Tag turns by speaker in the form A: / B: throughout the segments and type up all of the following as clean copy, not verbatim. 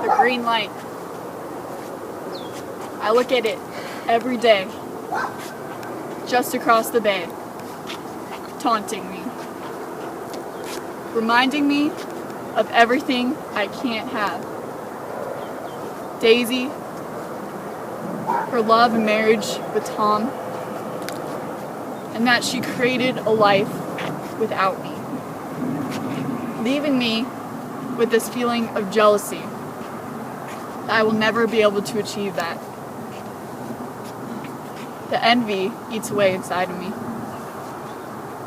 A: the green light. I look at it every day, just across the bay, taunting me, reminding me of everything I can't have. Daisy, her love and marriage with Tom, and that she created a life without me, leaving me with this feeling of jealousy that I will never be able to achieve that. The envy eats away inside of me.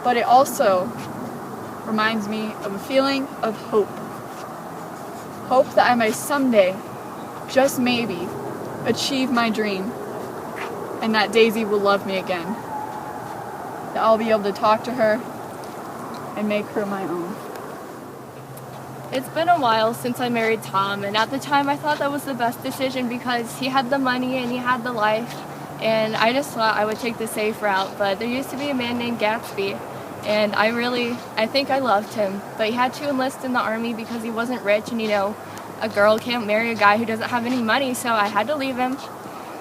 A: But it also reminds me of a feeling of hope. Hope that I may someday, just maybe, achieve my dream, and that Daisy will love me again. That I'll be able to talk to her and make her my own.
B: It's been a while since I married Tom, and at the time I thought that was the best decision because he had the money and he had the life, and I just thought I would take the safe route. But there used to be a man named Gatsby, and I think I loved him, but he had to enlist in the army because he wasn't rich, and a girl can't marry a guy who doesn't have any money, so I had to leave him.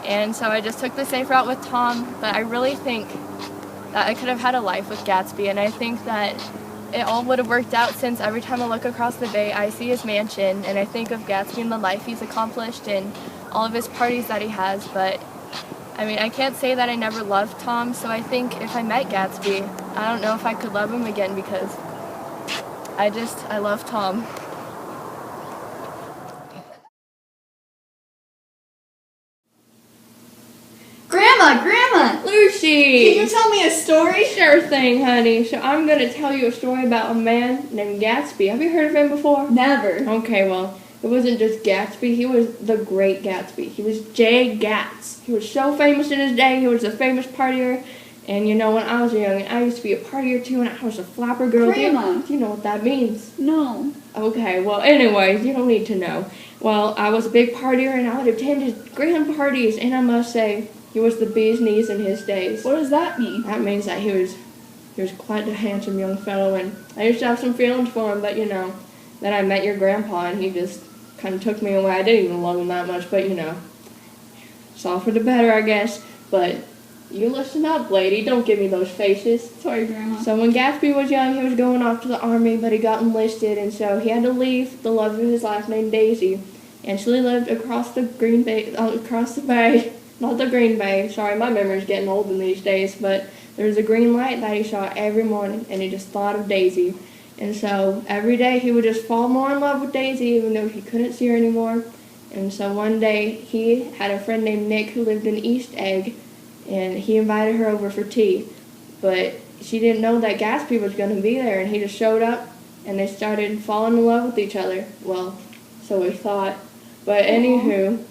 B: And so I just took the safe route with Tom, but I really think that I could have had a life with Gatsby, and I think that it all would have worked out since every time I look across the bay, I see his mansion, and I think of Gatsby and the life he's accomplished and all of his parties that he has. But I can't say that I never loved Tom, so I think if I met Gatsby, I don't know if I could love him again because I love Tom.
A: Grandma!
B: Lucy!
A: Can you tell me a story?
B: Sure thing, honey. So I'm going to tell you a story about a man named Gatsby. Have you heard of him before?
A: Never.
B: Okay, well, it wasn't just Gatsby. He was the great Gatsby. He was J. Gats. He was so famous in his day. He was a famous partier. And when I was young, I used to be a partier too, and I was a flapper girl.
A: Grandma.
B: Do you know what that means?
A: No.
B: Okay, well, anyways, you don't need to know. Well, I was a big partier, and I would attend his grand parties, and I must say, he was the bee's knees in his days.
A: What does that mean?
B: That means that he was quite a handsome young fellow, and I used to have some feelings for him, but then I met your grandpa, and he just kind of took me away. I didn't even love him that much, but it's all for the better, I guess. But you listen up, lady. Don't give me those faces.
A: Sorry, Grandma.
B: So when Gatsby was young, he was going off to the army, but he got enlisted, and so he had to leave the love of his life named Daisy, and she lived across the bay. Not the Green Bay. Sorry, my memory's getting old in these days, but there's a green light that he saw every morning, and he just thought of Daisy. And so every day he would just fall more in love with Daisy, even though he couldn't see her anymore. And so one day he had a friend named Nick who lived in East Egg, and he invited her over for tea. But she didn't know that Gatsby was going to be there, and he just showed up, and they started falling in love with each other. Well, so he thought. But anywho,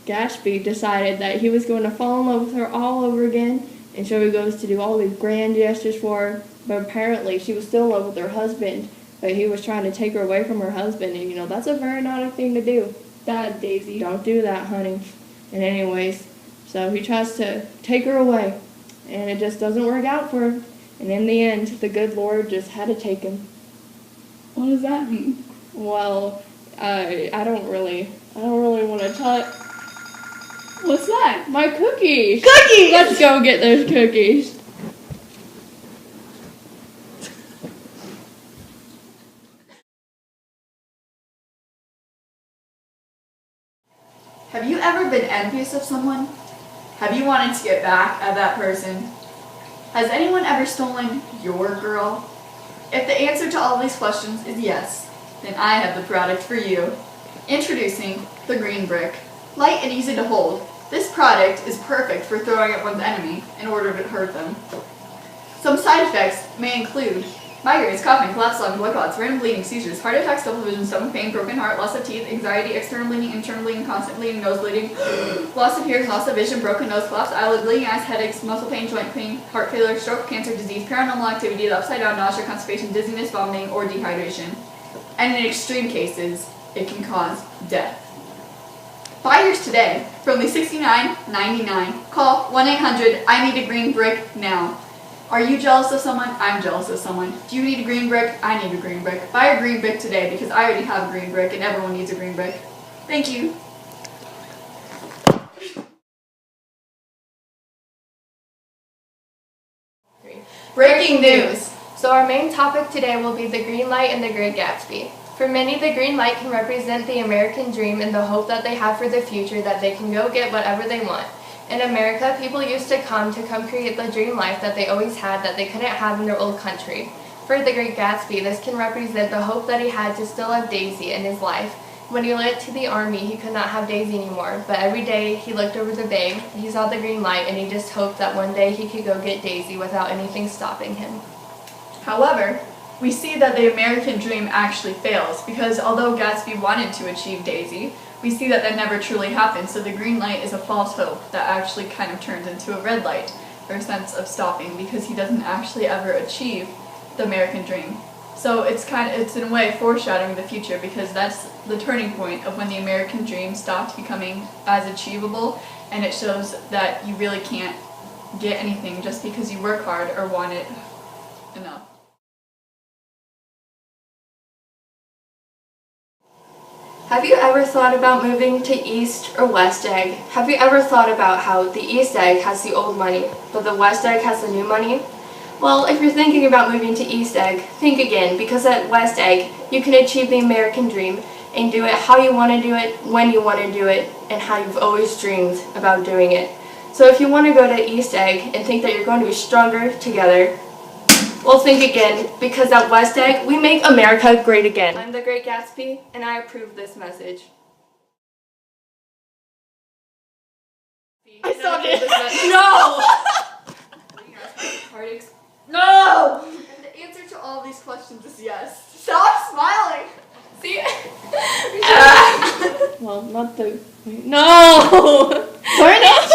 B: Gatsby decided that he was going to fall in love with her all over again, and so he goes to do all these grand gestures for her, but apparently she was still in love with her husband, but he was trying to take her away from her husband, and that's a very naughty thing to do.
A: Bad, Daisy.
B: Don't do that, honey. And anyways, so he tries to take her away, and it just doesn't work out for her, and in the end, the good Lord just had to take him.
A: What does that mean?
B: Well, I don't really want to tell it.
A: What's that?
B: My cookies!
A: Cookies!
B: Let's go get those cookies.
A: Have you ever been envious of someone? Have you wanted to get back at that person? Has anyone ever stolen your girl? If the answer to all these questions is yes, then I have the product for you. Introducing the Green Brick. Light and easy to hold, this product is perfect for throwing at one's enemy in order to hurt them. Some side effects may include migraines, coughing, collapsed lungs, blood clots, random bleeding, seizures, heart attacks, double vision, stomach pain, broken heart, loss of teeth, anxiety, external bleeding, internal bleeding, constant bleeding, nose bleeding, loss of hearing, loss of vision, broken nose, collapsed eyelid, bleeding eyes, headaches, muscle pain, joint pain, heart failure, stroke, cancer, disease, paranormal activity, upside down, nausea, constipation, dizziness, vomiting, or dehydration. And in extreme cases, it can cause death. Buy yours today for only $69.99. Call 1-800-I-NEED-A-GREEN-BRICK now. Are you jealous of someone? I'm jealous of someone. Do you need a green brick? I need a green brick. Buy a green brick today because I already have a green brick and everyone needs a green brick. Thank you. Breaking news!
B: So our main topic today will be the green light and the Great Gatsby. For many, the green light can represent the American dream and the hope that they have for the future, that they can go get whatever they want. In America, people used to come create the dream life that they always had that they couldn't have in their old country. For the Great Gatsby, this can represent the hope that he had to still have Daisy in his life. When he went to the army, he could not have Daisy anymore, but every day he looked over the bay, he saw the green light, and he just hoped that one day he could go get Daisy without anything stopping him.
A: However, we see that the American dream actually fails, because although Gatsby wanted to achieve Daisy, we see that that never truly happened, so the green light is a false hope that actually kind of turns into a red light, or a sense of stopping, because he doesn't actually ever achieve the American dream. So it's in a way foreshadowing the future, because that's the turning point of when the American dream stopped becoming as achievable, and it shows that you really can't get anything just because you work hard or want it enough.
B: Have you ever thought about moving to East or West Egg? Have you ever thought about how the East Egg has the old money, but the West Egg has the new money? Well, if you're thinking about moving to East Egg, think again, because at West Egg, you can achieve the American dream and do it how you want to do it, when you want to do it, and how you've always dreamed about doing it. So if you want to go to East Egg and think that you're going to be stronger together, well, think again, because at West Egg, we make America great again. I'm the Great Gatsby, and I approve this message.
A: I stopped it.
B: No!
A: No! And the answer to all these questions is yes. Stop smiling!
B: See? Well, not the... No!
A: Turn it!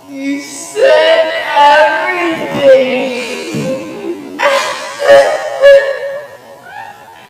A: You said